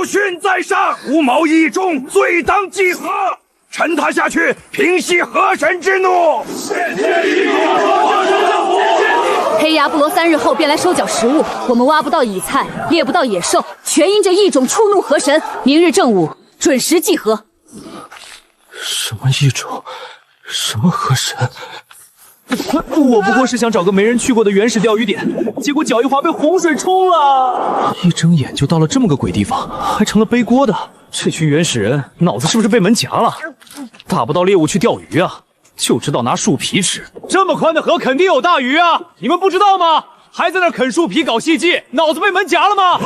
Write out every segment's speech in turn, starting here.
祖训在上，无谋义众，罪当稽核。沉他下去，平息河神之怒。黑牙部落3日后便来收缴食物，我们挖不到蚁菜，猎不到野兽，全因这异种触怒河神。明日正午准时集合。什么异种？什么河神？我不过是想找个没人去过的原始钓鱼点，结果脚一滑被洪水冲了，一睁眼就到了这么个鬼地方，还成了背锅的。这群原始人脑子是不是被门夹了？打不到猎物去钓鱼啊，就知道拿树皮吃。这么宽的河肯定有大鱼啊，你们不知道吗？还在那啃树皮搞戏技，脑子被门夹了吗？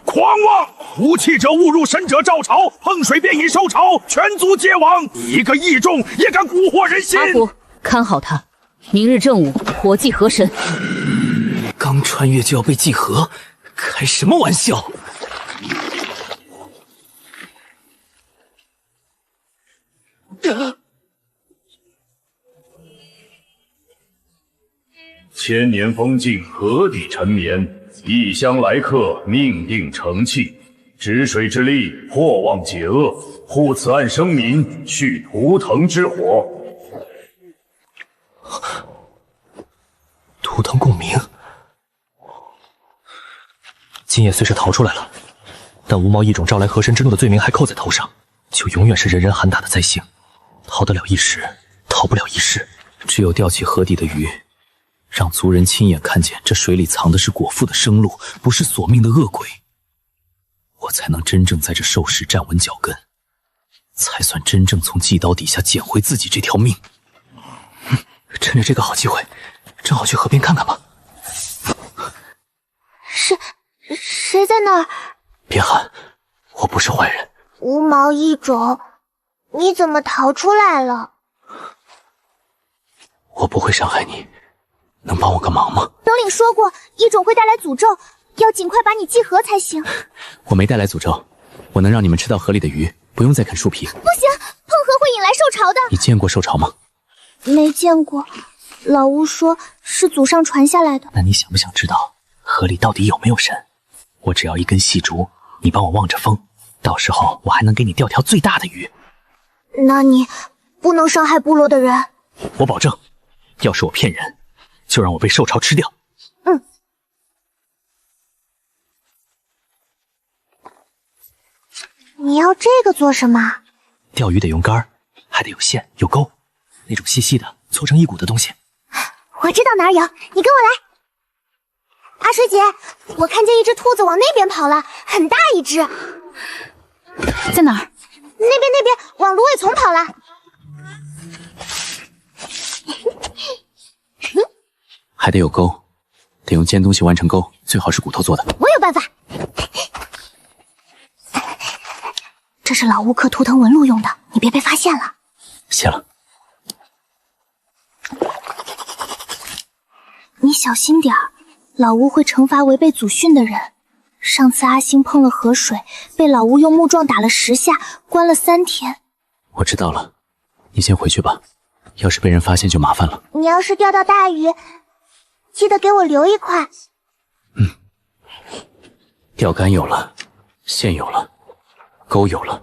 狂妄！无器者误入神者照朝，碰水便已受潮，全族皆亡。一个异众也敢蛊惑人心！阿福，看好他。明日正午，火祭河神。刚穿越就要被祭河，开什么玩笑？千年风静，河底沉眠。异乡来客，命定成器。止水之力，破妄解厄。护此岸生民，续图腾之火。图腾共鸣。今夜虽是逃出来了，但无毛异种招来河神之怒的罪名还扣在头上，就永远是人人喊打的灾星。逃得了一时，逃不了一世。只有吊起河底的鱼，让族人亲眼看见这水里藏的是果腹的生路，不是索命的恶鬼，我才能真正在这兽世站稳脚跟，才算真正从祭刀底下捡回自己这条命。趁着这个好机会，正好去河边看看吧。谁在那儿？别喊，我不是坏人。无毛异种，你怎么逃出来了？我不会伤害你，能帮我个忙吗？首领说过，异种会带来诅咒，要尽快把你祭河才行。我没带来诅咒，我能让你们吃到河里的鱼，不用再啃树皮。不行，碰河会引来兽潮的。你见过兽潮吗？没见过，老巫说是祖上传下来的。那你想不想知道河里到底有没有神？我只要一根细竹，你帮我望着风，到时候我还能给你钓条最大的鱼。那你不能伤害部落的人。我保证，要是我骗人，就让我被兽潮吃掉。嗯。你要这个做什么？钓鱼得用竿，还得有线有钩，那种细细的搓成一股的东西。我知道哪儿有，你跟我来。阿水姐，我看见一只兔子往那边跑了，很大一只。在哪儿？那边，往芦苇丛跑了。还得有钩，得用尖东西弯成钩，最好是骨头做的。我有办法。这是老巫刻图腾纹路用的，你别被发现了。谢了。你小心点儿，老巫会惩罚违背祖训的人。上次阿星碰了河水，被老巫用木桩打了10下，关了3天。我知道了，你先回去吧，要是被人发现就麻烦了。你要是钓到大鱼，记得给我留一块。嗯，钓竿有了，线有了，钩有了，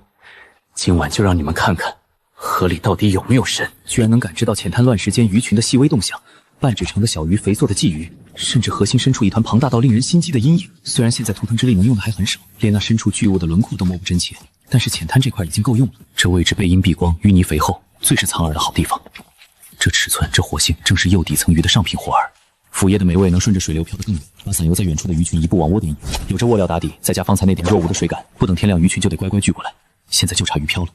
今晚就让你们看看河里到底有没有神。居然能感知到浅滩乱石间鱼群的细微动向，半指长的小鱼，肥硕的鲫鱼，甚至核心深处一团庞大到令人心悸的阴影。虽然现在图腾之力能用的还很少，连那深处巨物的轮廓都摸不真切，但是浅滩这块已经够用了。这位置背阴避光，淤泥肥厚，最是藏饵的好地方。这尺寸，这活性，正是釉底层鱼的上品活饵。腐叶的美味能顺着水流飘得更远，把散游在远处的鱼群一步往窝点引。有这卧料打底，再加方才那点若无的水感，不等天亮，鱼群就得乖乖聚过来。现在就差鱼漂了，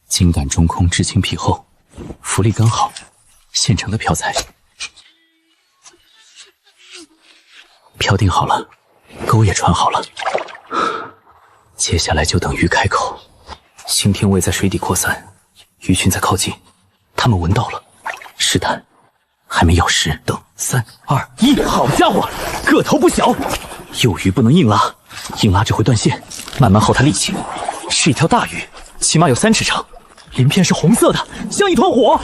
茎秆中空，质轻皮厚，浮力刚好，现成的漂材。漂定好了，钩也穿好了，接下来就等鱼开口。腥甜味在水底扩散，鱼群在靠近，它们闻到了，试探，还没咬实。等3、2、1，好家伙，个头不小！幼鱼不能硬拉，硬拉只会断线，慢慢耗它力气。是一条大鱼，起码有3尺长，鳞片是红色的，像一团火。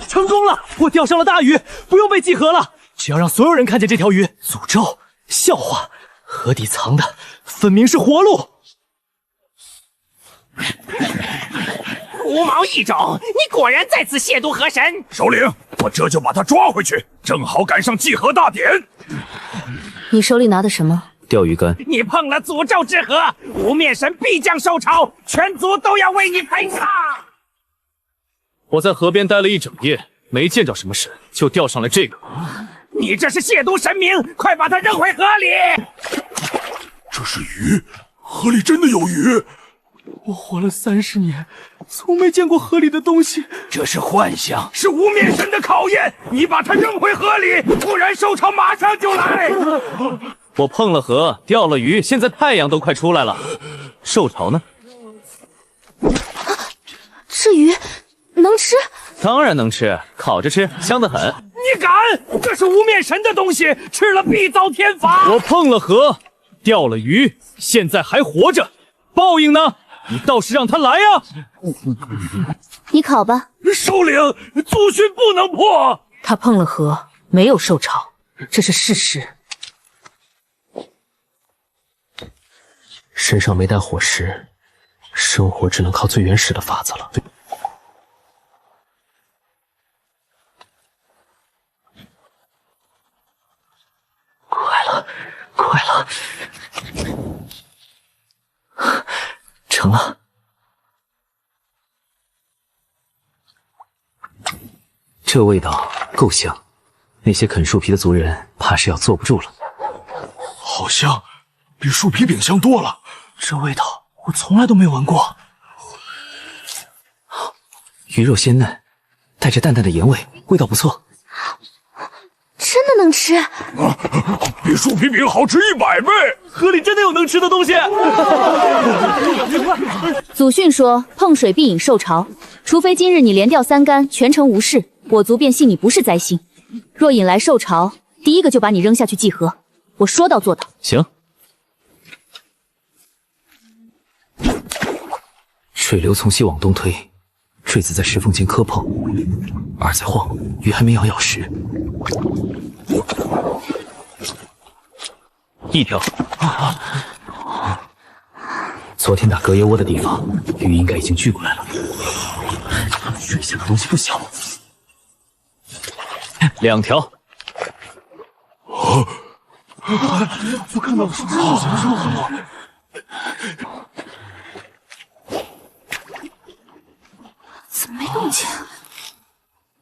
成功了，我钓上了大鱼，不用被祭河了。只要让所有人看见这条鱼，诅咒、笑话，河底藏的分明是活路。无毛异种，你果然再次亵渎河神！首领，我这就把他抓回去，正好赶上祭河大典。你手里拿的什么？钓鱼竿。你碰了诅咒之河，无面神必将受潮，全族都要为你赔偿。我在河边待了一整夜，没见着什么神，就钓上了这个。你这是亵渎神明，快把它扔回河里！这是鱼，河里真的有鱼。我活了30年，从没见过河里的东西。这是幻象，是无面神的考验。你把它扔回河里，不然受潮马上就来。我碰了河，钓了鱼，现在太阳都快出来了，受潮呢？这鱼能吃？当然能吃，烤着吃，香得很。你敢？这是无面神的东西，吃了必遭天罚。我碰了河，钓了鱼，现在还活着，报应呢？你倒是让他来呀！你烤吧。首领，祖训不能破。他碰了河，没有受潮，这是事实。身上没带火石，生活只能靠最原始的法子了。快了，快了！成了。这味道够香，那些啃树皮的族人怕是要坐不住了。好香，比树皮饼香多了。这味道我从来都没闻过。鱼肉鲜嫩，带着淡淡的盐味，味道不错。真的能吃？比树皮饼好吃100倍。河里真的有能吃的东西。祖训说碰水必引受潮，除非今日你连钓3竿全程无事，我族便信你不是灾星。若引来受潮，第一个就把你扔下去祭河。我说到做到。行。水流从西往东推，坠子在石缝间磕碰，饵在晃，鱼还没咬实。一条。昨天打隔夜窝的地方，鱼应该已经聚过来了。水下的东西不小。2条。我看到了，怎么没动静？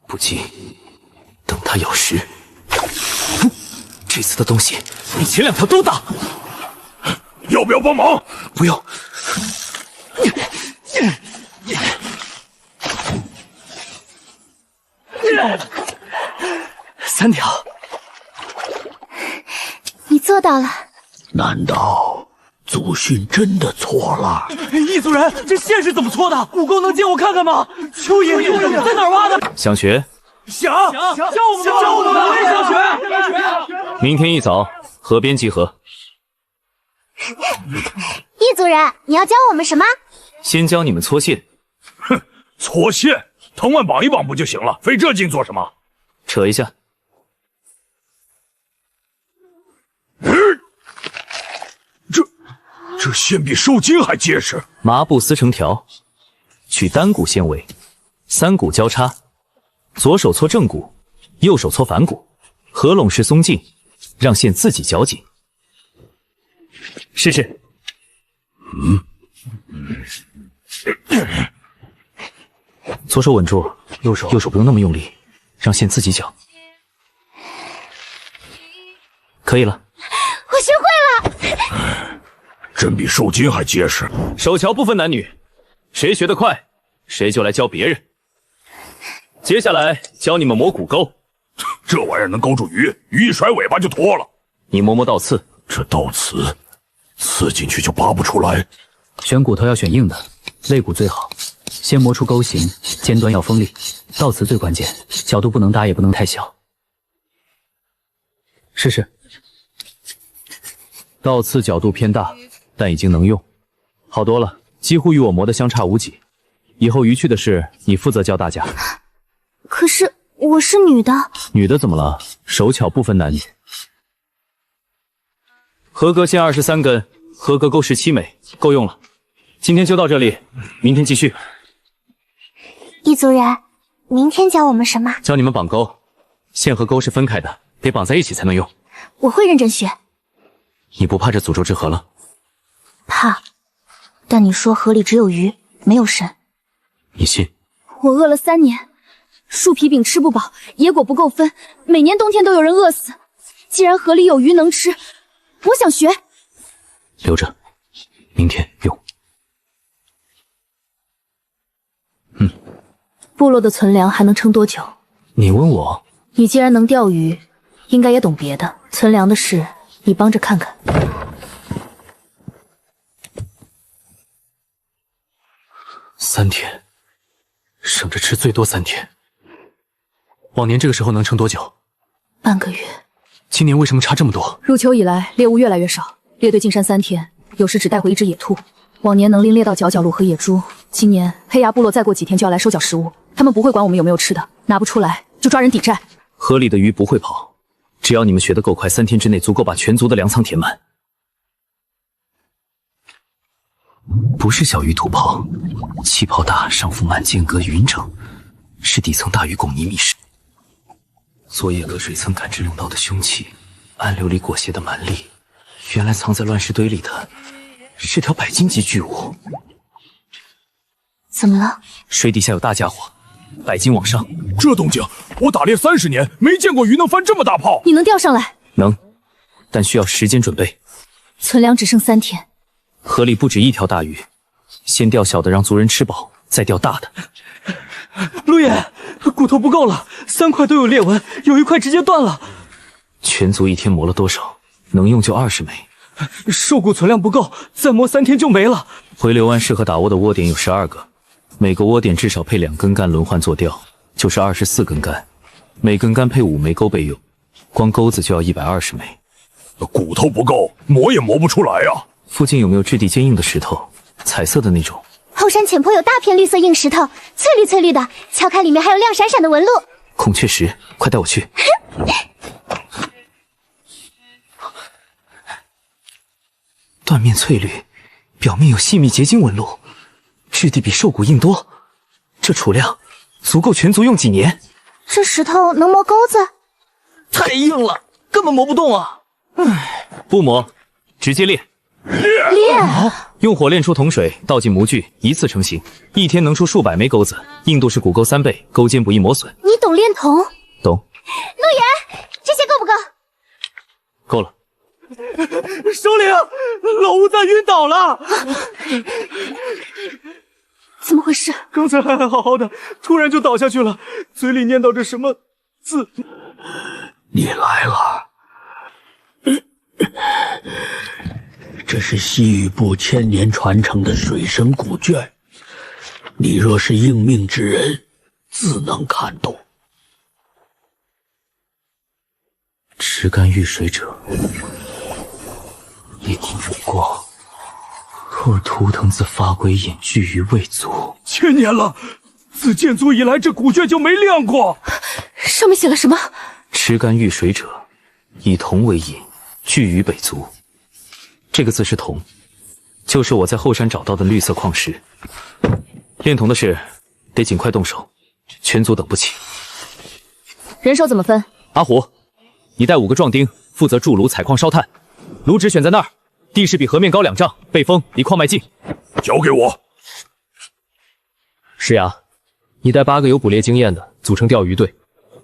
不急，等它咬实。这次的东西比前2条都大。要不要帮忙？不用。3条。你做到了。难道祖训真的错了？异族人，这线是怎么搓的？武功能借我看看吗？蚯蚓在哪儿挖的？想学？想教我们，我也想学。明天一早，河边集合。异族人，你要教我们什么？先教你们搓线。哼，搓线，藤蔓绑一绑不就行了？费这劲做什么？扯一下。这线比受精还结实。麻布撕成条，取单股纤维，3股交叉，左手搓正股，右手搓反股，合拢时松劲，让线自己绞紧。试试。左手稳住，右手不用那么用力，让线自己绞。可以了。我学会了。真比受精还结实。手桥不分男女，谁学得快，谁就来教别人。接下来教你们磨骨钩，这玩意儿能勾住鱼，鱼一甩尾巴就脱了。你磨倒刺，这倒刺，刺进去就拔不出来。选骨头要选硬的，肋骨最好。先磨出钩形，尖端要锋利，倒刺最关键，角度不能大也不能太小。试试。倒刺角度偏大，但已经能用，好多了，几乎与我磨的相差无几。以后渔区的事，你负责教大家。可是我是女的。女的怎么了？手巧不分男女。合格线23根，合格钩17枚，够用了。今天就到这里，明天继续。异族人，明天教我们什么？教你们绑钩，线和钩是分开的，得绑在一起才能用。我会认真学。你不怕这诅咒之河了？怕，但你说河里只有鱼，没有神，你信？我饿了3年，树皮饼吃不饱，野果不够分，每年冬天都有人饿死。既然河里有鱼能吃，我想学。留着，明天用。部落的存粮还能撑多久？你问我？你既然能钓鱼，应该也懂别的。存粮的事，你帮着看看。3天，省着吃最多3天。往年这个时候能撑多久？半个月。今年为什么差这么多？入秋以来，猎物越来越少，猎队进山3天，有时只带回1只野兔。往年能拎猎到角角鹿和野猪，今年黑牙部落再过几天就要来收缴食物，他们不会管我们有没有吃的，拿不出来就抓人抵债。河里的鱼不会跑，只要你们学得够快，3天之内足够把全族的粮仓填满。不是小鱼土炮，气泡大，上腹慢，间隔匀整，是底层大鱼拱泥密室。昨夜隔水层感知用到的凶器，暗流里裹挟的蛮力，原来藏在乱石堆里的是条100斤级巨物。怎么了？水底下有大家伙，100斤往上。这动静，我打猎30年没见过鱼能翻这么大炮。你能钓上来？能，但需要时间准备。存粮只剩3天。河里不止1条大鱼，先钓小的让族人吃饱，再钓大的。陆爷，骨头不够了，3块都有裂纹，有1块直接断了。全族1天磨了多少？能用就20枚。兽骨存量不够，再磨3天就没了。回流湾适合打窝的窝点有12个，每个窝点至少配2根杆轮换做钓，就是24根杆，每根杆配5枚钩备用，光钩子就要120枚。骨头不够，磨也磨不出来呀。附近有没有质地坚硬的石头，彩色的那种？后山浅坡有大片绿色硬石头，翠绿翠绿的，敲开里面还有亮闪闪的纹路。孔雀石，快带我去。断面翠绿，表面有细密结晶纹路，质地比兽骨硬多。这储量足够全族用几年。这石头能磨钩子？太硬了，根本磨不动啊！不磨，直接炼。炼？用火炼出铜水，倒进模具，一次成型，1天能出数百枚钩子，硬度是骨钩3倍，钩尖不易磨损。你懂炼铜？懂。陆爷，这些够不够？够了。首领，老吴在晕倒了。怎么回事？刚才还好好的，突然就倒下去了，嘴里念叨着什么字。你来了。这是西域部千年传承的水神古卷，你若是应命之人，自能看懂。持竿遇水者，一股无光，若图腾自发归隐居于未足。1000年了，自建族以来，这古卷就没亮过。上面写了什么？持竿遇水者，以铜为引，居于北族。这个字是铜，就是我在后山找到的绿色矿石。炼铜的事得尽快动手，全族等不起。人手怎么分？阿虎，你带5个壮丁，负责筑炉、采矿、烧炭。炉址选在那儿，地势比河面高2丈，背风，离矿脉近。交给我。是呀，你带8个有捕猎经验的，组成钓鱼队，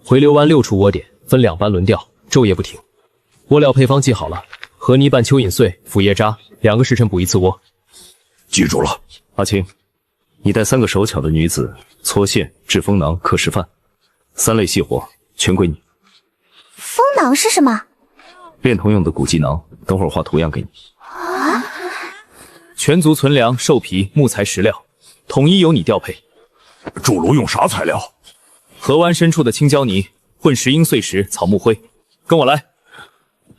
回流湾6处窝点，分2班轮钓，昼夜不停。窝料配方记好了。河泥拌蚯蚓碎、腐叶渣，2个时辰补1次窝。记住了。阿青，你带3个手巧的女子，搓线、制风囊、刻石范，3类细活全归你。风囊是什么？炼铜用的古技囊，等会儿画图样给你。啊！全族存粮、兽皮、木材、石料，统一由你调配。筑炉用啥材料？河湾深处的青椒泥混石英碎石、草木灰。跟我来。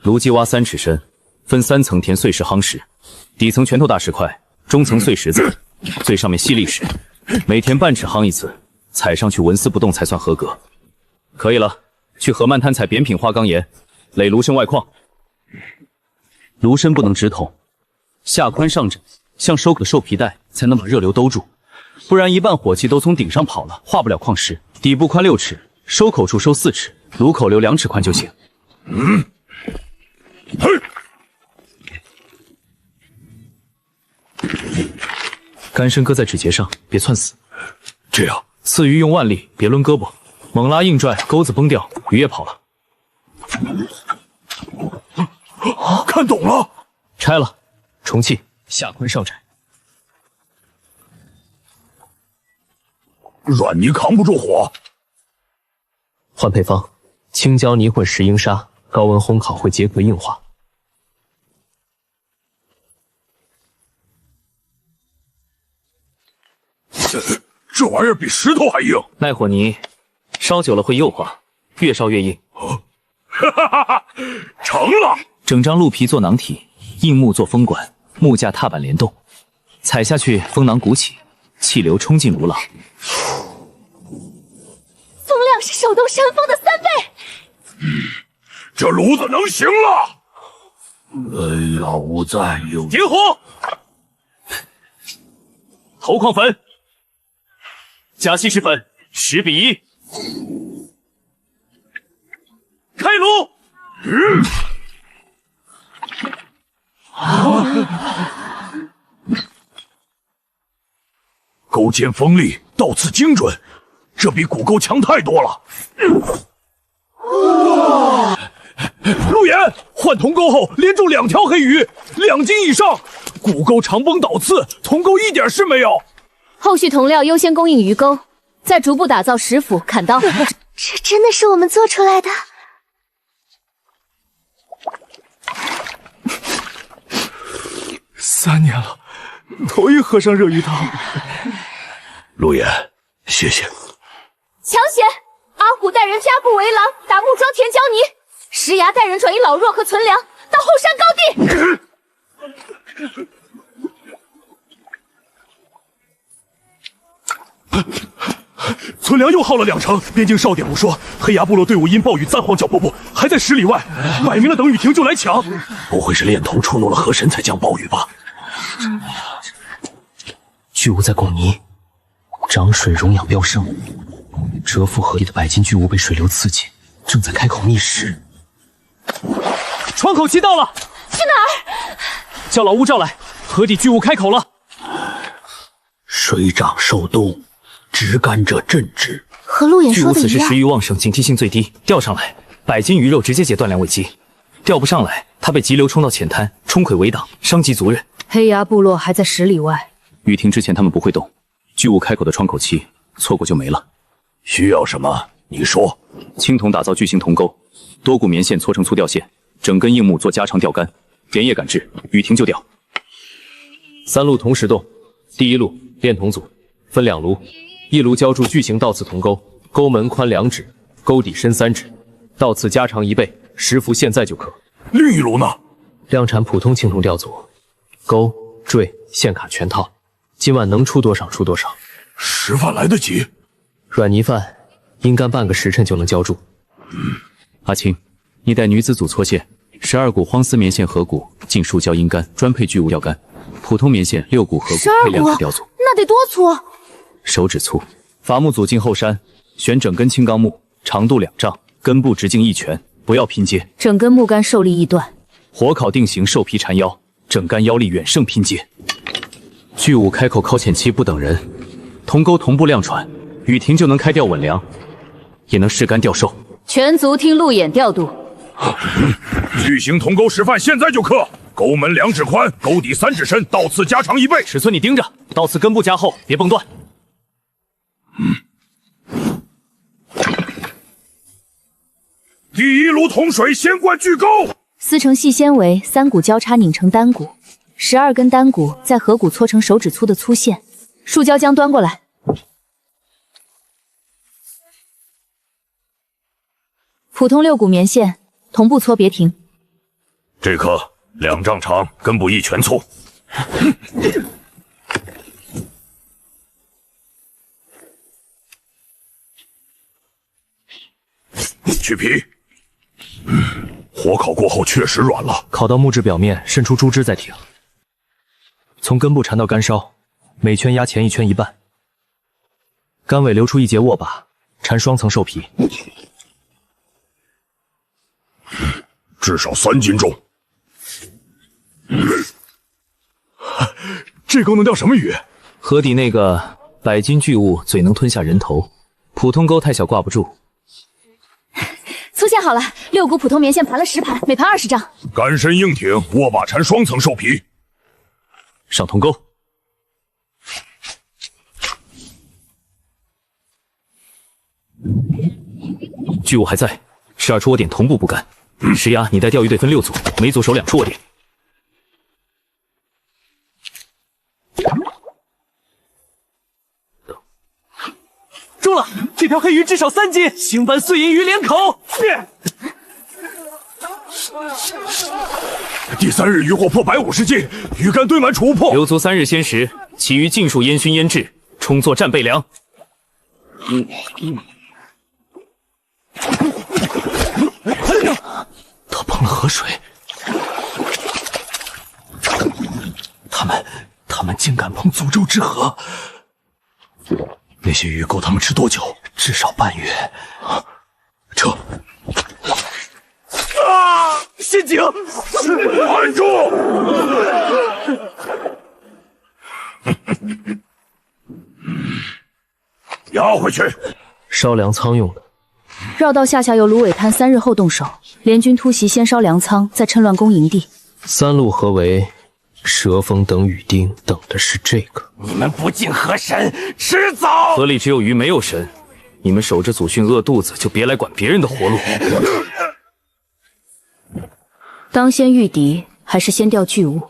炉基挖3尺深，分3层填碎石夯实，底层拳头大石块，中层碎石子，最上面细砾石，每填半尺夯1次，踩上去纹丝不动才算合格。可以了，去河漫滩采扁品花岗岩，垒炉身外框。炉身不能直筒，下宽上整，像收口的兽皮带才能把热流兜住，不然一半火气都从顶上跑了，化不了矿石。底部宽6尺，收口处收4尺，炉口留2尺宽就行。杆身搁在指节上，别窜死。这样，刺鱼用腕力，别抡胳膊，猛拉硬拽，钩子崩掉，鱼也跑了。看懂了，拆了，重砌，下宽上窄。软泥扛不住火，换配方：青椒泥混石英砂，高温烘烤会结壳硬化。这玩意儿比石头还硬。耐火泥烧久了会釉化，越烧越硬。哈哈哈！成了。整张鹿皮做囊体，硬木做风管，木架踏板联动，踩下去风囊鼓起，气流冲进炉廊。风量是手动山峰的3倍。这炉子能行了。老吴在有点火，投矿粉，加稀释粉10比1，开炉。钩尖锋利，倒刺精准，这比骨钩强太多了。陆岩，换铜钩后连中2条黑鱼，2斤以上，骨钩长崩倒刺，铜钩一点事没有。后续铜料优先供应鱼钩，再逐步打造石斧、砍刀。这真的是我们做出来的。3年了，头一喝上热鱼汤。陆岩，谢谢。强险，阿虎带人加固围廊，打木桩填胶泥；石崖带人转移老弱和存粮到后山高地。存粮又耗了2成，边境哨点不说，黑崖部落队伍因暴雨暂缓脚步步，还在10里外，摆明了等雨停就来抢。不会是炼铜触怒了河神才降暴雨吧？巨物在拱泥，涨水溶氧飙升，蛰伏河里的白金巨物被水流刺激，正在开口觅食。窗口期到了，去哪儿？叫老乌召来，河底巨物开口了。水涨受冻，直甘者镇之。和陆远巨物此时说的一样。食欲旺盛，警惕性最低，钓上来，百斤鱼肉直接解断粮尾肌；钓不上来，它被急流冲到浅滩，冲溃围挡，伤及族人。黑崖部落还在10里外，雨停之前他们不会动。巨物开口的窗口期，错过就没了。需要什么？你说。青铜打造巨型铜钩，多股棉线搓成粗吊线，整根硬木做加长钓竿，连夜赶制，雨停就钓。3路同时动，第1路炼铜组分2炉，一炉浇铸巨型倒刺铜钩，钩门宽2指，钩底深3指，倒刺加长1倍，石斧现在就可。另一炉呢？量产普通青铜吊组，钩、坠、线卡全套，今晚能出多少出多少。食饭来得及。软泥饭应干半个时辰就能浇铸。阿青，你带女子组搓线，12股荒丝棉线合骨进树胶阴干，专配巨物钓竿。普通棉线6股合骨配2指吊组，那得多粗？手指粗。伐木组进后山，选整根青钢木，长度2丈，根部直径1拳，不要拼接。整根木杆受力易断。火烤定型兽皮缠腰，整杆腰力远胜拼接。巨物开口靠前期不等人，铜钩同步量传，雨停就能开钓稳粮，也能试竿钓兽。全族听路眼调度。巨型铜钩示范现在就刻，钩门2指宽，钩底3指深，倒刺加长1倍。尺寸你盯着，倒刺根部加厚，别崩断。第1炉铜水先灌巨钩，撕成细纤维，3股交叉拧成单股，12根单股在合骨搓成手指粗的粗线。树胶浆端过来。普通6股棉线，同步搓别停。这颗2丈长，根部1拳粗。去皮。火烤过后确实软了，烤到木质表面渗出猪汁再停。从根部缠到干梢，每圈压前一圈一半，干尾留出一节握把，缠双层兽皮，至少3斤重。这钩能钓什么鱼？河底那个100斤巨物最能吞下人头，普通钩太小挂不住。粗线好了，6股普通棉线盘了10盘，每盘20张。干身硬挺，握把缠双层兽皮。上铜钩。巨物还在，12处窝点同步布干。石崖，你带钓鱼队分6组，每组守2处窝点。中了！这条黑鱼至少3斤，星斑碎银鱼连口。第3日渔获破150斤，鱼竿堆满储物铺。留足3日鲜食，其余尽数烟熏腌制，充作战备粮。他碰了河水，他们竟敢碰诅咒之河！那些鱼够他们吃多久？至少半月。撤！啊！陷阱！按住！押回去。烧粮仓用的。绕道下游芦苇滩3日后动手，联军突袭，先烧粮仓，再趁乱攻营地。3路合围，蛇锋等雨丁等的是这个。你们不敬河神，迟早。河里只有鱼没有神，你们守着祖训饿肚子，就别来管别人的活路。当先御敌，还是先钓巨物？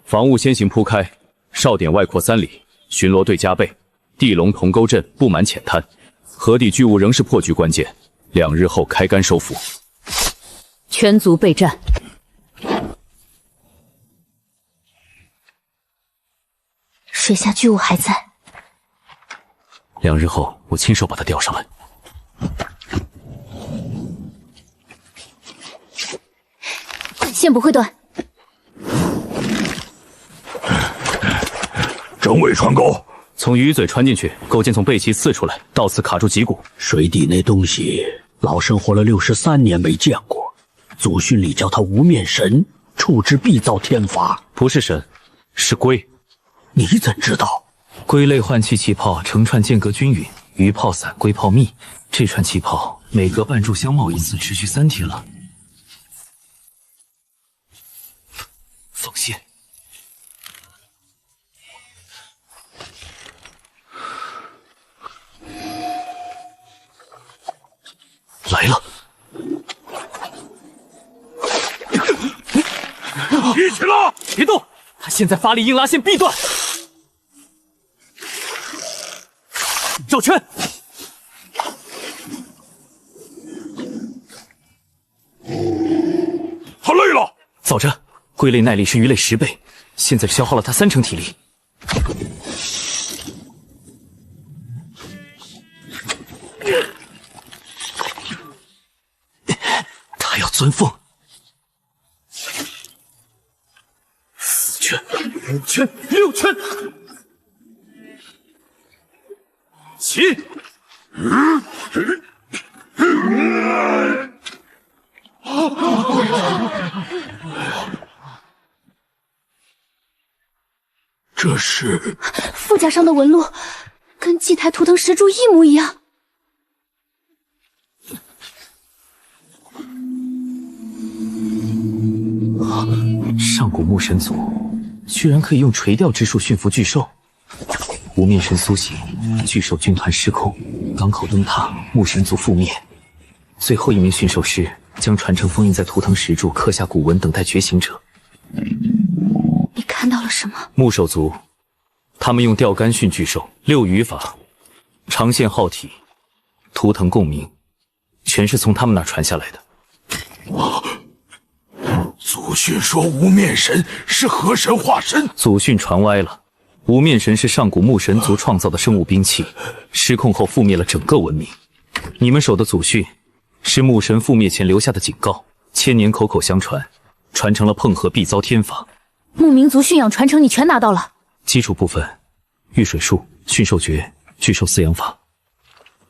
防务先行铺开，哨点外扩3里，巡逻队加倍。地龙铜钩阵布满浅滩，河底巨物仍是破局关键。2日后开竿收复。全族备战。水下巨物还在。 2日后，我亲手把它钓上来。线不会断。整尾穿钩，从鱼嘴穿进去，钩尖从背鳍刺出来，到此卡住脊骨。水底那东西，老生活了63年没见过。祖训里叫它无面神，触之必遭天罚。不是神，是龟。你怎知道？ 龟类换气气泡成串间隔均匀，鱼泡散，龟泡密。这串气泡每隔半炷相冒一次，持续3天了。放线。来了！一起拉！别动！他现在发力硬拉线必断。 绕圈，他累了。早着，龟类耐力是鱼类10倍，现在消耗了它3成体力。他要钻缝。4圈、5圈、6圈。 起！这是腹甲上的纹路，跟祭台图腾石柱一模一样。上古木神族居然可以用垂钓之术驯服巨兽。 无面神苏醒，巨兽军团失控，港口崩塌，木神族覆灭。最后一名驯兽师将传承封印在图腾石柱，刻下古文，等待觉醒者。你看到了什么？木手族，他们用钓竿驯巨兽，6语法，长线耗体，图腾共鸣，全是从他们那儿传下来的。祖训说无面神是河神化身，祖训传歪了。 无面神是上古木神族创造的生物兵器，失控后覆灭了整个文明。你们守的祖训是木神覆灭前留下的警告，1000年口口相传，传承了碰河必遭天罚。牧民族驯养传承你全拿到了，基础部分：御水术、驯兽诀、巨兽饲养法。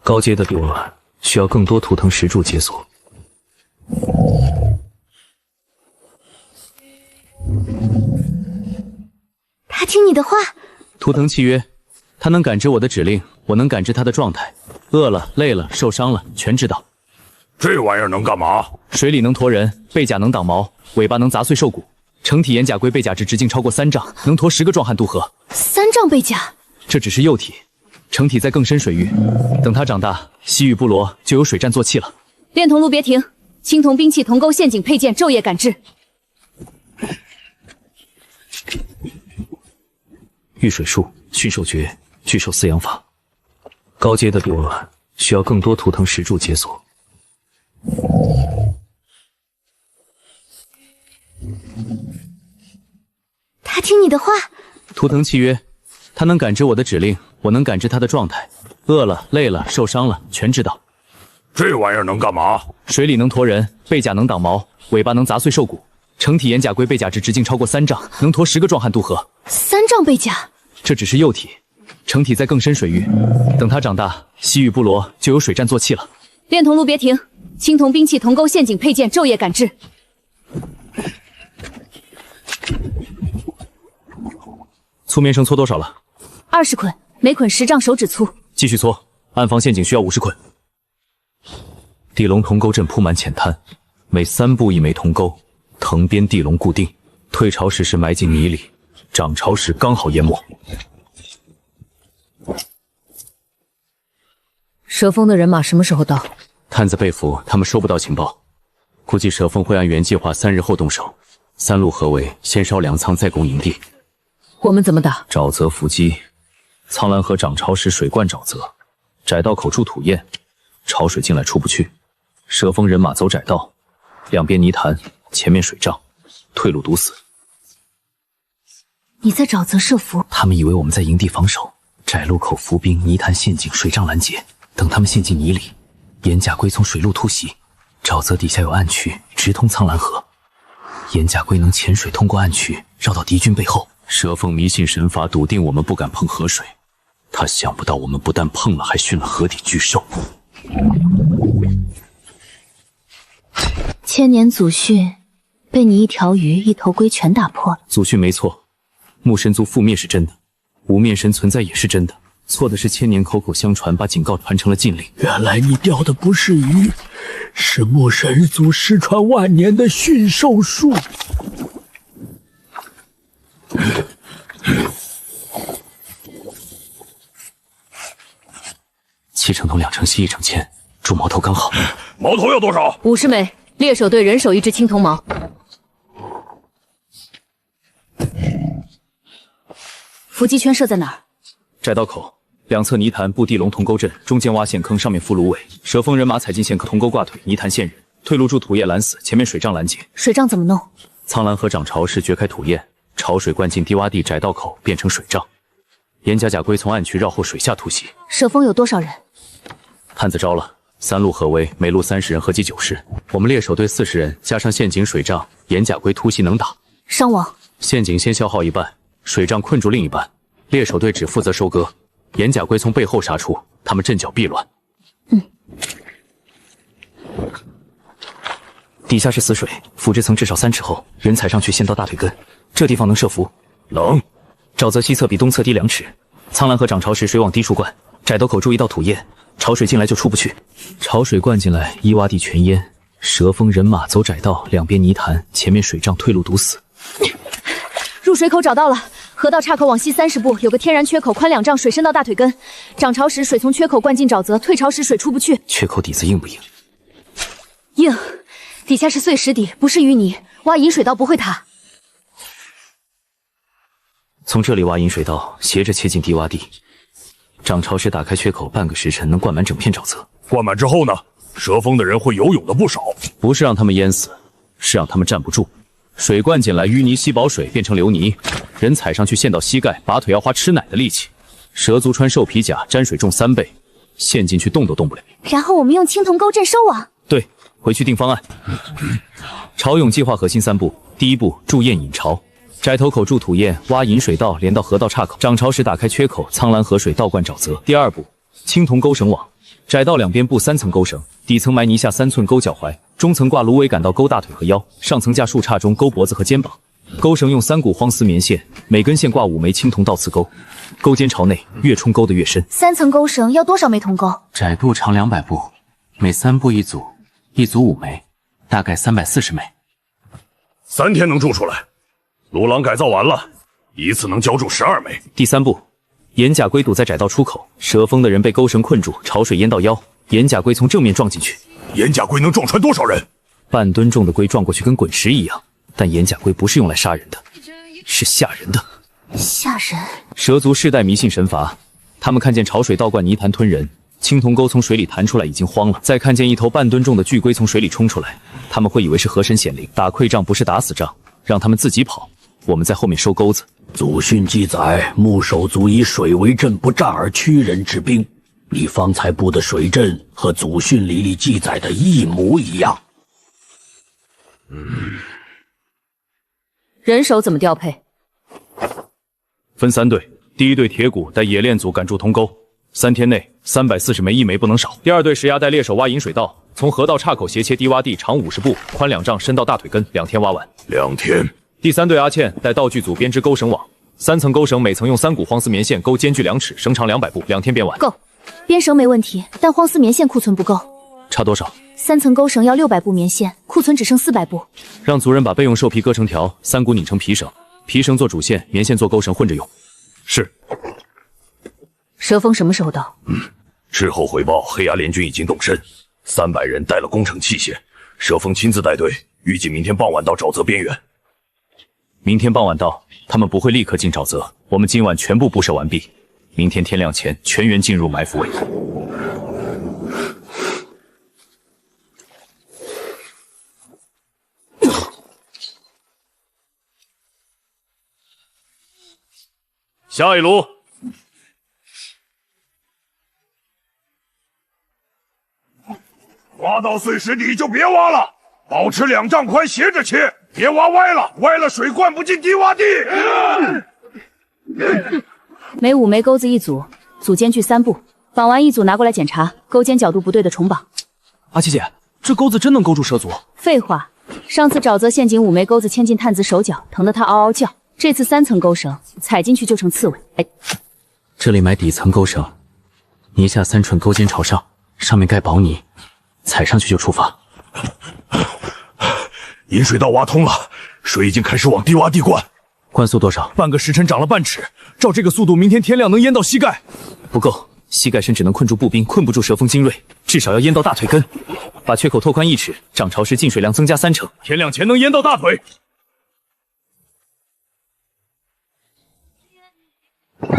高阶的比我需要更多图腾石柱解锁。他听你的话。图腾契约，它能感知我的指令，我能感知它的状态。饿了、累了、受伤了，全知道。这玩意儿能干嘛？水里能驮人，背甲能挡毛，尾巴能砸碎兽骨。成体岩甲龟背甲值直径超过3丈，能驮10个壮汉渡河。3丈背甲？这只是幼体，成体在更深水域。等它长大，西域部落就有水战坐骑了。炼铜炉别停，青铜兵器、铜钩、陷阱、配件、昼夜感知。御水术、驯兽诀、巨兽饲养法。高阶的比我需要更多图腾石柱解锁。他听你的话。图腾契约，它能感知我的指令，我能感知它的状态。饿了、累了、受伤了，全知道。这玩意儿能干嘛？水里能驮人，背甲能挡毛，尾巴能砸碎兽骨。成体岩甲龟背甲值直径超过3丈，能驮10个壮汉渡河。3丈背甲？这只是幼体，成体在更深水域。等它长大，西域部落就有水战坐骑了。炼铜炉别停，青铜兵器、铜钩、陷阱、配件、昼夜感知。粗棉绳搓多少了？20捆，每捆10丈手指粗。继续搓，暗房陷阱需要50捆。地龙铜钩阵铺满浅滩，每3步1枚铜钩，藤编地龙固定。退潮时是埋进泥里，涨潮时刚好淹没。蛇峰的人马什么时候到？探子被俘，他们收不到情报，估计蛇峰会按原计划3日后动手。3路合围，先烧粮仓，再攻营地。我们怎么打？沼泽伏击，苍蓝河涨潮时水灌沼泽，窄道口处土堰，潮水进来出不去。蛇峰人马走窄道，两边泥潭，前面水障，退路堵死。你在沼泽设伏？他们以为我们在营地防守，窄路口伏兵，泥潭陷阱，水障拦截。等他们陷进泥里，岩甲龟从水路突袭。沼泽底下有暗渠，直通苍蓝河。岩甲龟能潜水通过暗渠，绕到敌军背后。蛇凤迷信神法，笃定我们不敢碰河水。他想不到我们不但碰了，还驯了河底巨兽。千年祖训被你一条鱼一头龟全打破了。祖训没错，木神族覆灭是真的，无面神存在也是真的，错的是千年口口相传，把警告传成了禁令。原来你钓的不是鱼，是木神族失传万年的驯兽术。7成铜2成锡1成铅，铸矛头刚好。矛头要多少？50枚。猎手队人手1支青铜矛。伏击圈设在哪儿？窄道口，两侧泥潭布地龙铜钩阵，中间挖陷坑，上面敷芦苇。蛇峰人马踩进陷坑，铜钩挂腿，泥潭陷人，退路筑土堰拦死，前面水障拦截。水障怎么弄？苍蓝河涨潮时掘开土堰，潮水灌进低洼地窄道口，变成水障。岩甲甲龟从暗渠绕后水下突袭。蛇峰有多少人？探子招了3路合围，每路30人，合计90。我们猎手队40人，加上陷阱、水障，岩甲龟突袭能打。伤亡？陷阱先消耗一半，水障困住另一半。猎手队只负责收割，岩甲龟从背后杀出，他们阵脚必乱。底下是死水，腐殖层至少3尺厚，人踩上去陷到大腿根。这地方能设伏？能。沼泽西侧比东侧低2尺，苍蓝河涨潮时水往低处灌，窄道口筑一道土堰，潮水进来就出不去。潮水灌进来，低洼地全淹。蛇峰人马走窄道，两边泥潭，前面水障，退路堵死。入水口找到了，河道岔口往西30步，有个天然缺口，宽2丈，水深到大腿根。涨潮时水从缺口灌进沼泽，退潮时水出不去。缺口底子硬不硬？硬，底下是碎石底，不是淤泥，挖引水道不会塌。从这里挖引水道，斜着切进低洼地。涨潮时打开缺口，半个时辰能灌满整片沼泽。灌满之后呢？蛇峰的人会游泳的不少。不是让他们淹死，是让他们站不住。水灌进来，淤泥吸饱水变成流泥，人踩上去陷到膝盖，拔腿要花吃奶的力气。蛇族穿兽皮甲，沾水重3倍，陷进去动都动不了。然后我们用青铜钩阵收网。对，回去定方案。潮涌计划核心3步：第1步，筑堰引潮，窄头口筑土堰，挖引水道连到河道岔口，涨潮时打开缺口，苍蓝河水倒灌沼泽。第二步，青铜钩绳网，窄道两边布3层钩绳，底层埋泥下3寸钩脚踝，中层挂芦苇杆到钩大腿和腰，上层架树杈中钩脖子和肩膀。钩绳用3股荒丝棉线，每根线挂5枚青铜倒刺钩，钩尖朝内，越冲钩得越深。3层钩绳要多少枚铜钩？窄步长200步，每3步一组，一组5枚，大概340枚。3天能铸出来。鲁朗改造完了，一次能浇铸12枚。第3步，岩甲龟堵在窄道出口，蛇峰的人被钩绳困住，潮水淹到腰，岩甲龟从正面撞进去。岩甲龟能撞穿多少人？半吨重的龟撞过去跟滚石一样，但岩甲龟不是用来杀人的，是吓人的。吓人！蛇族世代迷信神罚，他们看见潮水倒灌泥潭吞人，青铜钩从水里弹出来已经慌了，再看见一头半吨重的巨龟从水里冲出来，他们会以为是河神显灵。打溃仗不是打死仗，让他们自己跑，我们在后面收钩子。祖训记载，木手族以水为阵，不战而屈人之兵。你方才布的水阵和祖训里记载的一模一样。人手怎么调配？分3队，第1队铁骨带冶炼组赶筑铜钩，3天内340枚，1枚不能少。第2队石牙带猎手挖引水道，从河道岔口斜切低洼地，长50步，宽2丈，深到大腿根，2天挖完。2天。第3队阿倩带道具组编织钩绳网，3层钩绳，每层用3股荒丝棉线钩，间距2尺，绳长200步，2天编完。够，编绳没问题，但荒丝棉线库存不够。差多少？3层钩绳要600步棉线，库存只剩400步。让族人把备用兽皮割成条，3股拧成皮绳，皮绳做主线，棉线做钩绳，混着用。是。蛇峰什么时候到？事后回报，黑牙联军已经动身，300人带了工程器械，蛇峰亲自带队，预计明天傍晚到沼泽边缘。明天傍晚到，他们不会立刻进沼泽，我们今晚全部布设完毕，明天天亮前全员进入埋伏位。下一炉。挖到碎石底就别挖了，保持2丈宽斜着切，别挖歪了，歪了水灌不进低洼地。每5枚钩子一组，组间距3步，绑完一组拿过来检查，钩尖角度不对的重绑。阿七姐，这钩子真能勾住蛇族？废话，上次沼泽陷阱5枚钩子牵进探子手脚，疼得他嗷嗷叫。这次3层钩绳，踩进去就成刺猬。哎，这里埋底层钩绳，泥下3寸，钩尖朝上，上面盖薄泥，踩上去就触发。引水道挖通了，水已经开始往低洼地灌。灌速多少？半个时辰涨了半尺，照这个速度，明天天亮能淹到膝盖。不够，膝盖深只能困住步兵，困不住蛇锋精锐，至少要淹到大腿根。把缺口拓宽1尺，涨潮时进水量增加3成，天亮前能淹到大腿。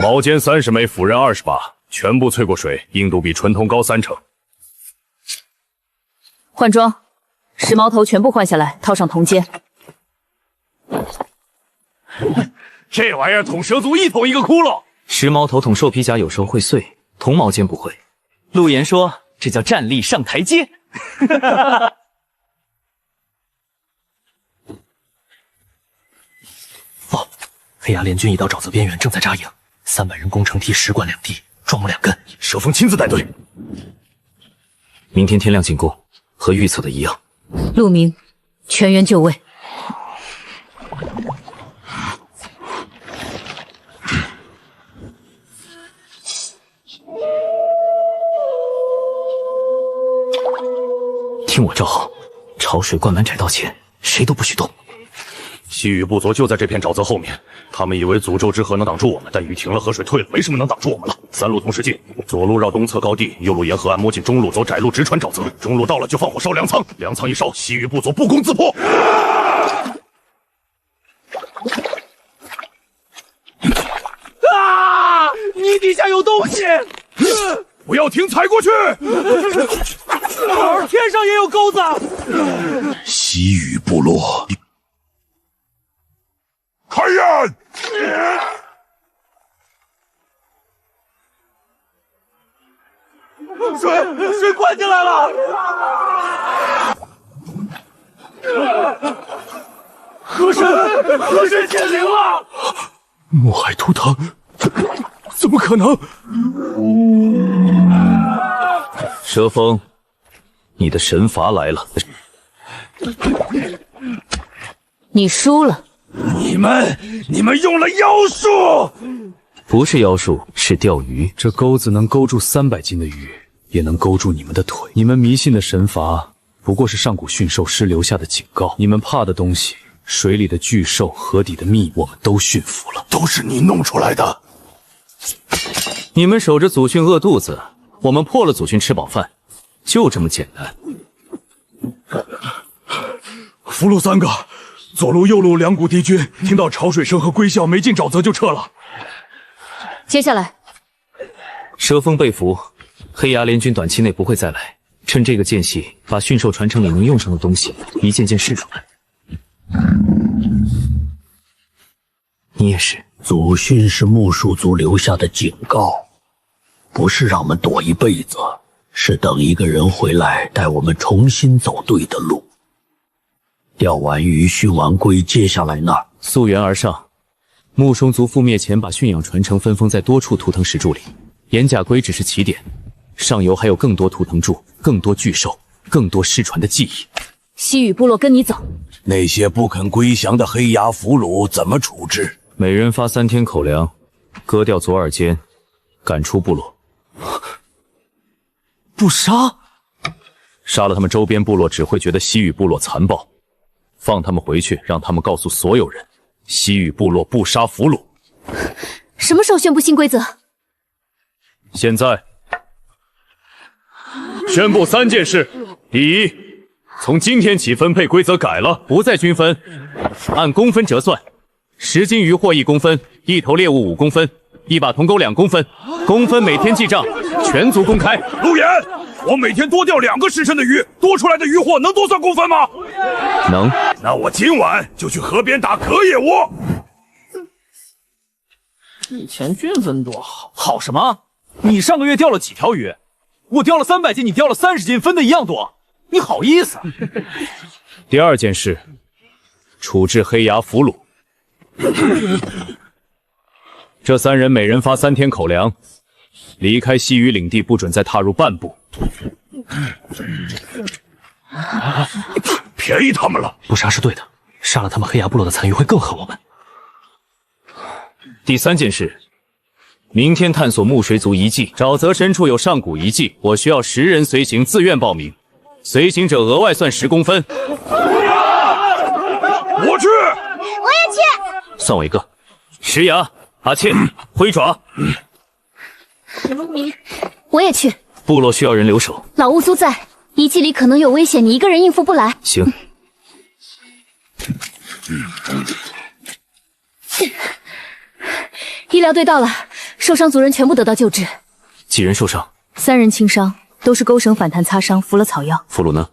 毛尖30枚，斧刃20把，全部淬过水，硬度比纯铜高3成。换装，石矛头全部换下来，套上铜尖。这玩意儿捅蛇族一捅一个窟窿。石矛头捅兽皮甲有时候会碎，铜矛尖不会。陆岩说这叫战力上台阶。报，黑牙联军已到沼泽边缘，正在扎营，300人工程梯10管2地，壮木2根，蛇锋亲自带队。明天天亮进攻，和预测的一样。陆明，全员就位。听我招号，潮水灌满窄道前，谁都不许动。西域部族就在这片沼泽后面，他们以为诅咒之河能挡住我们，但雨停了，河水退了，没什么能挡住我们了。3路同时进，左路绕东侧高地，右路沿河岸摸进中路，走窄路直穿沼泽。中路到了就放火烧粮仓，粮仓一烧，西域部族不攻自破。啊！泥底下有东西！不要停，踩过去！天上也有钩子！西域部落，开眼！水灌进来了！河神显灵了！墨海图腾，怎么可能？蛇锋，你的神罚来了。你输了。你们用了妖术！不是妖术，是钓鱼。这钩子能勾住300斤的鱼，也能勾住你们的腿。你们迷信的神罚，不过是上古驯兽师留下的警告。你们怕的东西，水里的巨兽，河底的秘密，我们都驯服了。都是你弄出来的。你们守着祖训饿肚子，我们破了祖训吃饱饭，就这么简单。俘虏3个，左路右路2股敌军听到潮水声和龟啸没进沼泽就撤了。接下来，蛇锋被俘，黑牙联军短期内不会再来。趁这个间隙，把驯兽传承里能用上的东西一件件试出来。你也是。祖训是木树族留下的警告，不是让我们躲一辈子，是等一个人回来带我们重新走对的路。钓完鱼，驯完龟，接下来呢？溯源而上。木生族覆灭前，把驯养传承分封在多处图腾石柱里，岩甲龟只是起点，上游还有更多图腾柱，更多巨兽，更多失传的记忆。西域部落跟你走。那些不肯归降的黑牙俘虏怎么处置？每人发3天口粮，割掉左耳尖，赶出部落。不杀？杀了他们周边部落，只会觉得西域部落残暴。放他们回去，让他们告诉所有人，西域部落不杀俘虏。什么时候宣布新规则？现在。宣布3件事：第一，从今天起分配规则改了，不再均分，按公分折算，10斤鱼获1公分，1头猎物5公分，1把铜钩2公分，公分每天记账，全族公开。陆岩，我每天多钓2个时辰的鱼，多出来的渔获能多算公分吗？能。那我今晚就去河边打隔夜窝。以前均分多好，好什么？你上个月钓了几条鱼？我钓了300斤，你钓了30斤，分的一样多，你好意思？第2件事，处置黑牙俘虏。这3人每人发3天口粮，离开西域领地不准再踏入半步。便宜他们了。不杀是对的，杀了他们黑牙部落的残余会更恨我们。第3件事，明天探索木水族遗迹，沼泽深处有上古遗迹，我需要10人随行，自愿报名，随行者额外算10公分。我去，我也去。算我一个。石牙、阿倩、灰爪，我也去。部落需要人留守。老巫族在，遗迹里可能有危险，你一个人应付不来。行。医疗队到了，受伤族人全部得到救治。几人受伤？3人轻伤，都是钩绳反弹擦伤，服了草药。俘虏呢？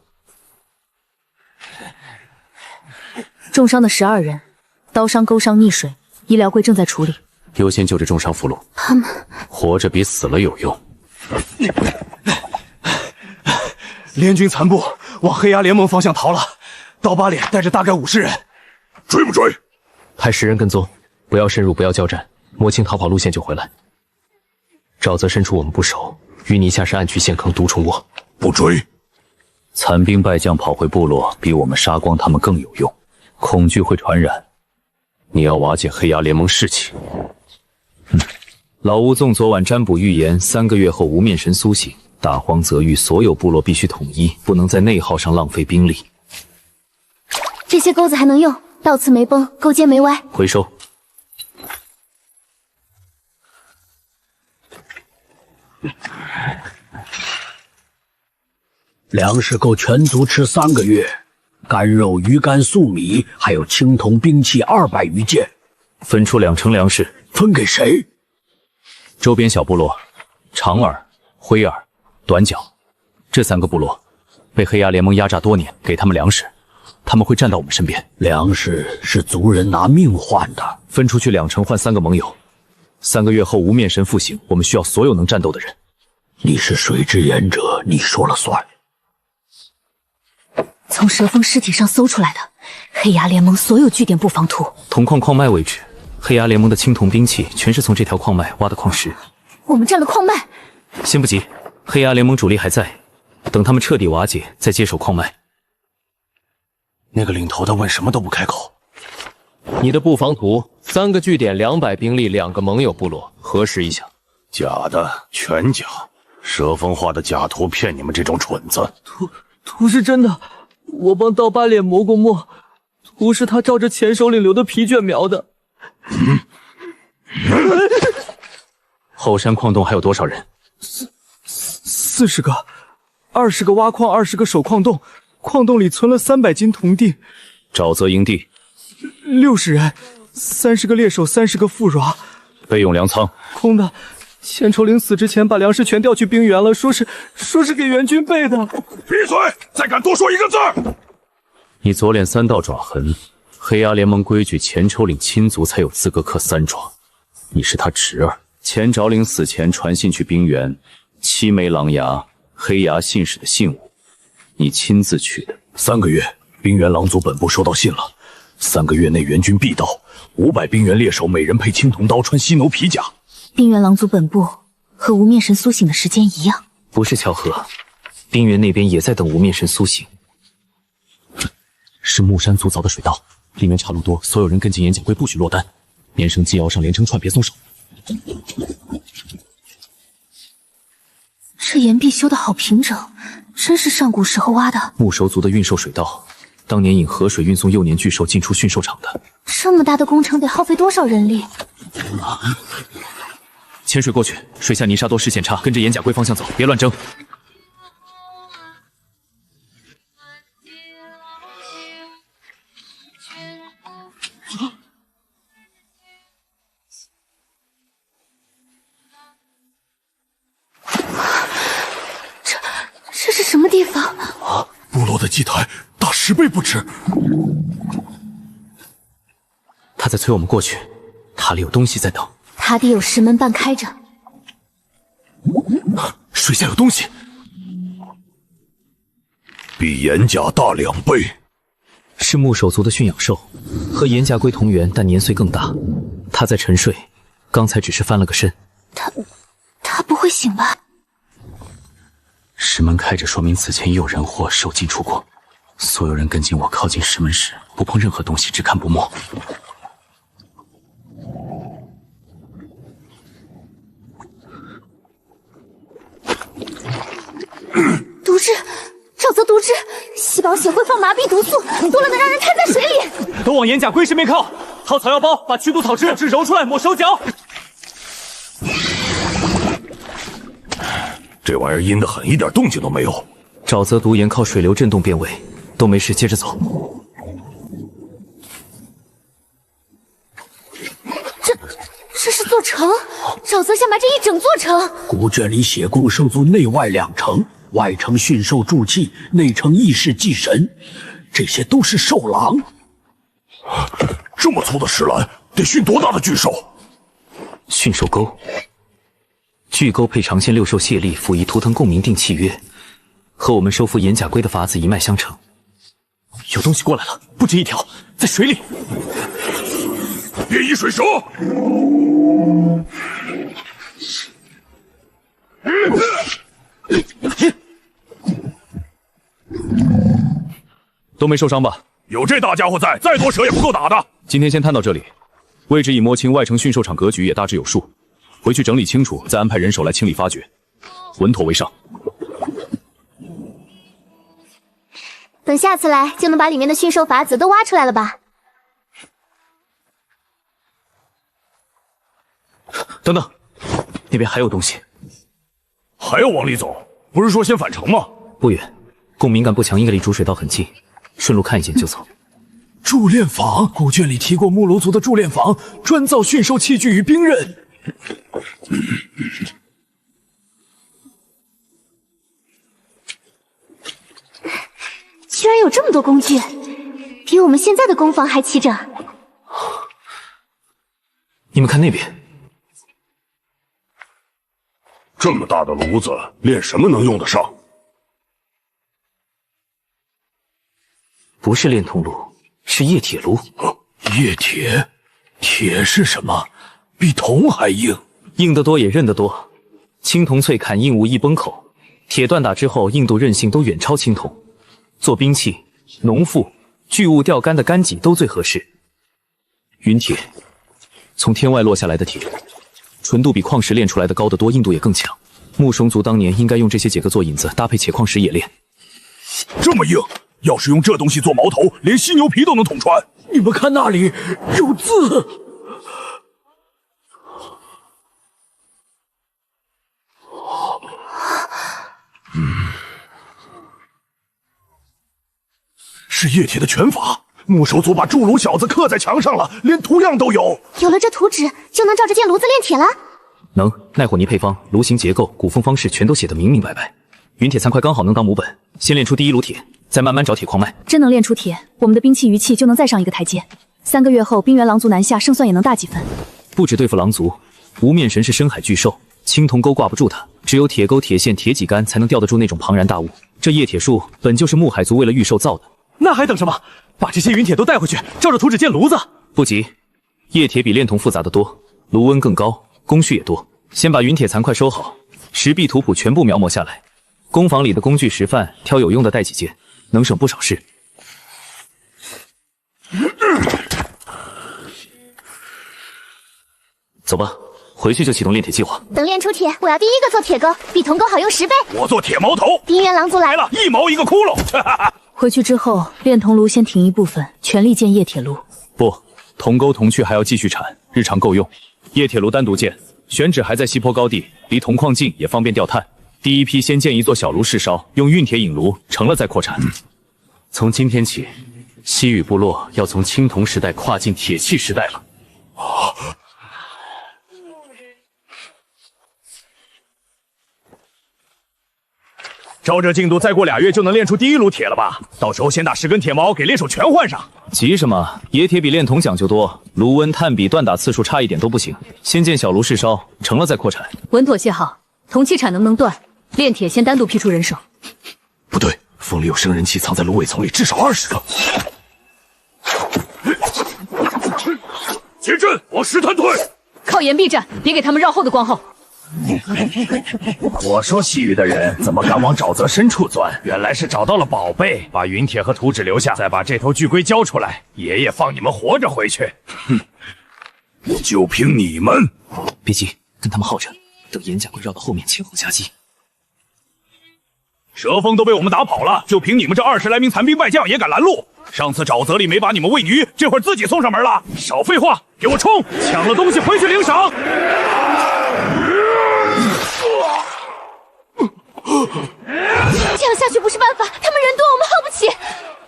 重伤的12人，刀伤、钩伤、溺水，医疗柜正在处理。优先救治重伤俘虏，他们活着比死了有用。联军残部往黑牙联盟方向逃了，刀疤脸带着大概50人，追不追？派10人跟踪，不要深入，不要交战，摸清逃跑路线就回来。沼泽深处我们不守，淤泥下是暗渠陷坑，毒虫窝。不追。残兵败将跑回部落，比我们杀光他们更有用。恐惧会传染，你要瓦解黑牙联盟士气。老巫纵昨晚占卜预言，3个月后无面神苏醒，大荒泽域所有部落必须统一，不能在内耗上浪费兵力。这些钩子还能用，倒刺没崩，钩尖没歪。回收。粮食够全族吃3个月，干肉、鱼干、粟米，还有青铜兵器200余件。分出2成粮食，分给谁？周边小部落，长耳、灰耳、短角，这3个部落被黑牙联盟压榨多年，给他们粮食，他们会站到我们身边。粮食是族人拿命换的，分出去2成换3个盟友。3个月后无面神复醒，我们需要所有能战斗的人。你是水之言者，你说了算。从蛇峰尸体上搜出来的，黑崖联盟所有据点布防图。铜矿矿脉位置，黑崖联盟的青铜兵器全是从这条矿脉挖的矿石。我们占了矿脉。先不急，黑崖联盟主力还在，等他们彻底瓦解，再接手矿脉。那个领头的问什么都不开口。你的布防图，3个据点，200兵力，2个盟友部落，核实一下。假的，全假。蛇峰画的假图骗你们这种蠢子。图是真的，我帮刀疤脸磨过墨，图是他照着前首领留的皮卷描的。后山矿洞还有多少人？40个，20个挖矿，20个守矿洞，矿洞里存了300斤铜锭。沼泽营地60人，30个猎手，30个副爪。备用粮仓空的。千愁灵死之前把粮食全调去冰原了，说是给援军备的。闭嘴！再敢多说一个字！你左脸3道爪痕，黑崖联盟规矩，前首领亲族才有资格刻3爪。你是他侄儿，前昭陵死前传信去冰原，7枚狼牙，黑崖信使的信物，你亲自取的。3个月，冰原狼族本部收到信了，3个月内援军必到，500冰原猎手每人配青铜刀，穿犀牛皮甲。冰原狼族本部和无面神苏醒的时间一样，不是巧合，冰原那边也在等无面神苏醒。是木山族凿的水道，里面岔路多，所有人跟进岩甲龟，不许落单。粘绳系腰上连成串，别松手。这岩壁修得好平整，真是上古时候挖的。木手族的运兽水道，当年引河水运送幼年巨兽进出驯兽场的。这么大的工程得耗费多少人力？潜水过去，水下泥沙多，视线差，跟着岩甲龟方向走，别乱争。这是什么地方？啊！部落的祭台大10倍不止。他在催我们过去，塔里有东西在等。塔底有石门半开着，水下有东西，比岩甲大2倍。是木手族的驯养兽，和岩甲龟同源，但年岁更大。它在沉睡，刚才只是翻了个身。它不会醒吧？石门开着，说明此前已有人或兽进出过。所有人跟进我，靠近石门时不碰任何东西，只看不摸。毒汁，沼泽毒汁，吸饱血会放麻痹毒素，多了能让人瘫在水里。都往岩甲龟身边靠，掏草药包，把驱毒草汁揉出来，抹手脚。这玩意儿阴得很，一点动静都没有。沼泽毒岩靠水流震动变位，都没事，接着走。这是座城，沼泽下埋着一整座城。古卷里写共兽族内外2城，外城驯兽助气，内城议事祭神，这些都是兽狼。这么粗的石栏，得驯多大的巨兽？驯兽钩，巨钩配长线6兽泄力，辅以图腾共鸣定契约，和我们收服岩甲龟的法子一脉相承。有东西过来了，不止一条，在水里。变异水蛇！都没受伤吧？有这大家伙在，再多蛇也不够打的。今天先摊到这里，位置已摸清，外城驯兽场格局也大致有数，回去整理清楚，再安排人手来清理发掘，稳妥为上。等下次来就能把里面的驯兽法子都挖出来了吧？等等，那边还有东西。还要往里走？不是说先返城吗？不远，共鸣感不强，应该离主水道很近，顺路看一眼就走。铸炼坊，古卷里提过木楼族的铸炼坊，专造驯兽器具与兵刃。居然有这么多工具，比我们现在的工坊还齐整。你们看那边，这么大的炉子，炼什么能用得上？不是炼铜炉，是液铁炉。液铁？铁是什么？比铜还硬？硬得多也韧得多。青铜淬砍硬物易崩口，铁锻打之后硬度韧性都远超青铜。做兵器、农副、巨物钓竿的竿戟都最合适。云铁，从天外落下来的铁，纯度比矿石炼出来的高得多，硬度也更强。木sống族当年应该用这些解革做引子，搭配铁矿石冶炼。这么硬，要是用这东西做矛头，连犀牛皮都能捅穿。你们看那里有字。是液铁的拳法。木手族把祝卢小子刻在墙上了，连图样都有。有了这图纸，就能照着剑炉子炼铁了。能，耐火泥配方、炉形结构、骨锋方式全都写得明明白白。云铁残块刚好能当母本，先炼出第一炉铁，再慢慢找铁矿脉。真能炼出铁，我们的兵器余器就能再上一个台阶。3个月后，冰原狼族南下，胜算也能大几分。不止对付狼族，无面神是深海巨兽，青铜钩挂不住它，只有铁钩、铁线、铁戟竿才能吊得住那种庞然大物。这液铁树本就是木海族为了御兽造的。那还等什么？把这些云铁都带回去，照着图纸建炉子。不急，液铁比炼铜复杂得多，炉温更高，工序也多。先把云铁残块收好，石壁图谱全部描摹下来。工坊里的工具石范，挑有用的带几件，能省不少事。走吧，回去就启动炼铁计划。等炼出铁，我要第一个做铁钩，比铜钩好用10倍。我做铁矛头。冰原狼族来了，1毛1个窟窿。回去之后，炼铜炉先停一部分，全力建液铁炉。不，铜钩铜器还要继续产，日常够用。液铁炉单独建，选址还在西坡高地，离铜矿近，也方便调探。第一批先建一座小炉试烧，用运铁引炉，成了再扩产。从今天起，西域部落要从青铜时代跨进铁器时代了。照这进度，再过2月就能炼出第一炉铁了吧？到时候先打10根铁矛给猎手全换上。急什么？冶铁比炼铜讲究多，炉温、炭比、锻打次数差一点都不行。先建小炉试烧，成了再扩产。稳妥些好。铜器产能不能断？炼铁先单独批出人手。不对，风里有生人气藏在芦苇丛里，至少20个。结阵，往石潭退。靠岩壁战，别给他们绕后的光后。我说西域的人怎么敢往沼泽深处钻？原来是找到了宝贝，把云铁和图纸留下，再把这头巨龟交出来，爷爷放你们活着回去。哼，就凭你们！别急，跟他们耗着，等岩甲龟绕到后面前后夹击。蛇锋都被我们打跑了，就凭你们这20来名残兵败将也敢拦路？上次沼泽里没把你们喂鱼，这会儿自己送上门了。少废话，给我冲！抢了东西回去领赏。这样下去不是办法，他们人多，我们耗不起。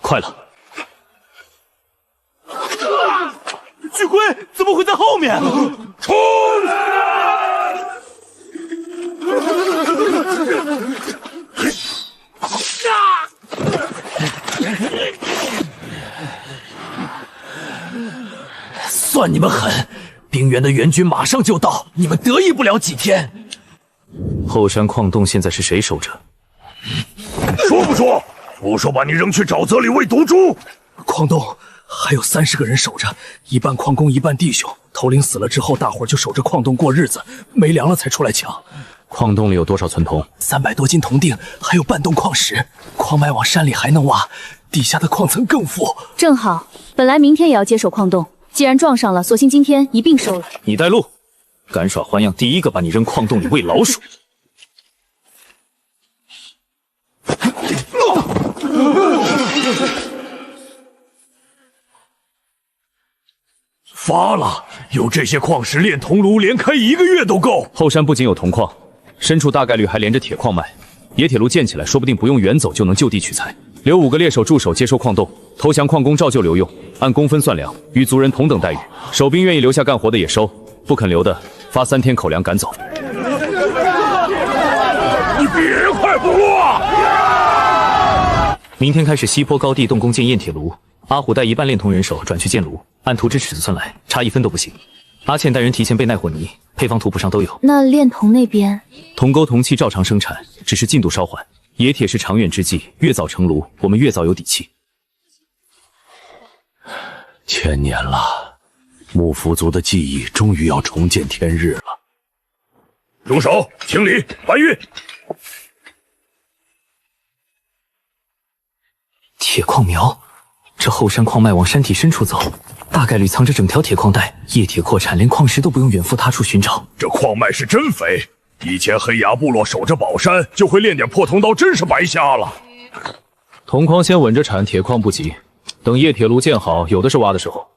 快了！巨龟怎么会在后面？冲！算你们狠！冰原的援军马上就到，你们得意不了几天。后山矿洞现在是谁守着？说不说？不说把你扔去沼泽里喂毒猪。矿洞还有30个人守着，一半矿工，一半弟兄。头领死了之后，大伙就守着矿洞过日子，没粮了才出来抢。矿洞里有多少存铜？300多斤铜锭，还有半洞矿石。矿脉往山里还能挖，地下的矿层更富。正好，本来明天也要接手矿洞，既然撞上了，索性今天一并收了。你带路，敢耍花样，第一个把你扔矿洞里喂老鼠。发了，有这些矿石炼铜炉，连开1个月都够。后山不仅有铜矿，深处大概率还连着铁矿脉。冶铁炉建起来，说不定不用远走就能就地取材。留5个猎手驻守接收矿洞，投降矿工照旧留用，按工分算粮，与族人同等待遇。守兵愿意留下干活的也收，不肯留的发3天口粮赶走。你别快部落！明天开始西坡高地动工建炼铁炉，阿虎带一半炼铜人手转去建炉，按图纸尺子算来，差1分都不行。阿倩带人提前备耐火泥，配方图谱上都有。那炼铜那边，铜钩铜器照常生产，只是进度稍缓。冶铁是长远之计，越早成炉，我们越早有底气。1000年了，幕府族的记忆终于要重见天日了。住手！清理，搬运。铁矿苗，这后山矿脉往山体深处走，大概率藏着整条铁矿带。液铁扩产，连矿石都不用远赴他处寻找。这矿脉是真肥，以前黑崖部落守着宝山，就会练点破铜刀，真是白瞎了。铜矿先稳着产，铁矿不急，等液铁炉建好，有的是挖的时候。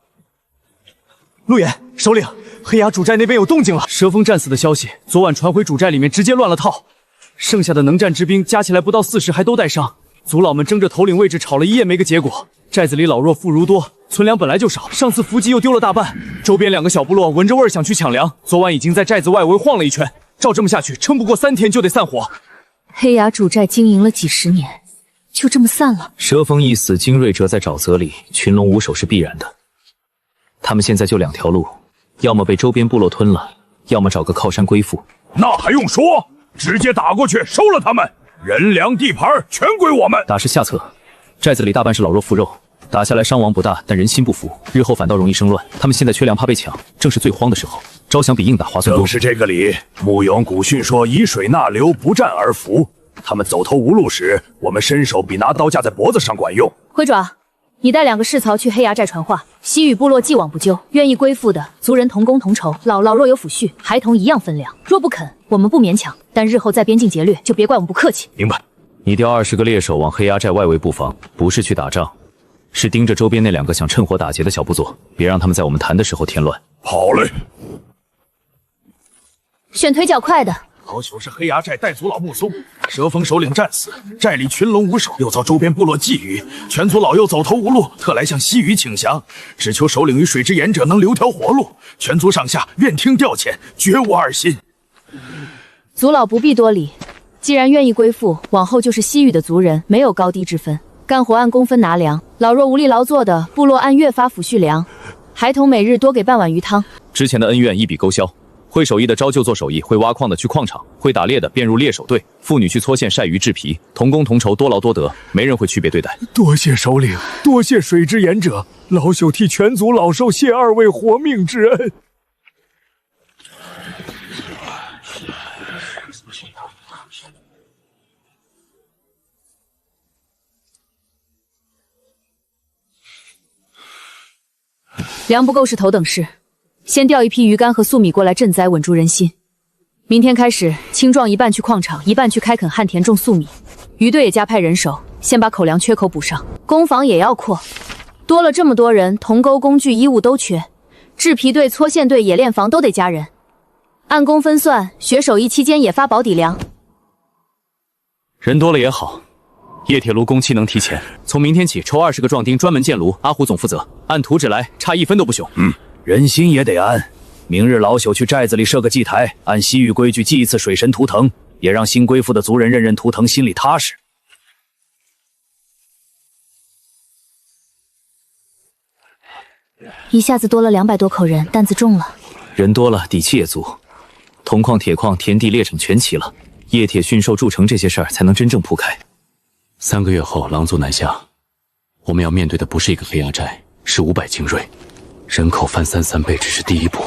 陆远，首领，黑崖主寨那边有动静了。蛇峰战死的消息，昨晚传回主寨里面，直接乱了套。剩下的能战之兵加起来不到40，还都带伤。族老们争着头领位置，吵了一夜没个结果。寨子里老弱妇孺多，存粮本来就少，上次伏击又丢了大半。周边2个小部落闻着味儿想去抢粮，昨晚已经在寨子外围晃了一圈。照这么下去，撑不过3天就得散伙。黑崖主寨经营了几10年，就这么散了？蛇峰一死，精锐折在沼泽里，群龙无首是必然的。他们现在就2条路，要么被周边部落吞了，要么找个靠山归附。那还用说？直接打过去，收了他们，人粮地盘全归我们。打是下策，寨子里大半是老弱妇肉，打下来伤亡不大，但人心不服，日后反倒容易生乱。他们现在缺粮，怕被抢，正是最慌的时候。招降比硬打划算多。正是这个理。穆勇古训说：“以水纳流，不战而服。”他们走投无路时，我们伸手比拿刀架在脖子上管用。灰爪，你带2个士曹去黑崖寨传话，西域部落既往不咎，愿意归附的族人同工同酬，老若有抚恤，孩童一样分粮。若不肯，我们不勉强，但日后在边境劫掠，就别怪我们不客气。明白。你调20个猎手往黑崖寨外围布防，不是去打仗，是盯着周边那2个想趁火打劫的小部族，别让他们在我们谈的时候添乱。好嘞。选腿脚快的。好久是黑崖寨带族老穆松，蛇峰首领战死，寨里群龙无首，又遭周边部落觊觎，全族老幼走投无路，特来向西域请降，只求首领与水之言者能留条活路。全族上下愿听调遣，绝无二心。族老不必多礼，既然愿意归附，往后就是西域的族人，没有高低之分，干活按工分拿粮，老弱无力劳作的部落按月发抚恤粮，孩童每日多给半碗鱼汤。之前的恩怨一笔勾销。会手艺的招就做手艺，会挖矿的去矿场，会打猎的便入猎手队，妇女去搓线晒鱼制皮，同工同酬，多劳多得，没人会区别对待。多谢首领，多谢水之言者，老朽替全族老寿谢2位活命之恩。粮不够是头等事。先调一批鱼竿和粟米过来赈灾，稳住人心。明天开始，青壮一半去矿场，一半去开垦旱田种粟米。鱼队也加派人手，先把口粮缺口补上。工坊也要扩，多了这么多人，铜钩、工具、衣物都缺。制皮队、搓线队、冶炼房都得加人。按工分算，学手艺期间也发保底粮。人多了也好，液铁炉工期能提前。从明天起抽20个壮丁专门建炉，阿虎总负责，按图纸来，差1分都不熊。人心也得安。明日老朽去寨子里设个祭台，按西域规矩祭一次水神图腾，也让新归附的族人认认图腾，心里踏实。一下子多了200多口人，担子重了。人多了，底气也足。铜矿、铁矿、田地、猎场全齐了，液铁驯兽、筑城这些事儿才能真正铺开。3个月后，狼族南下，我们要面对的不是一个黑崖寨，是500精锐。人口翻3倍只是第一步。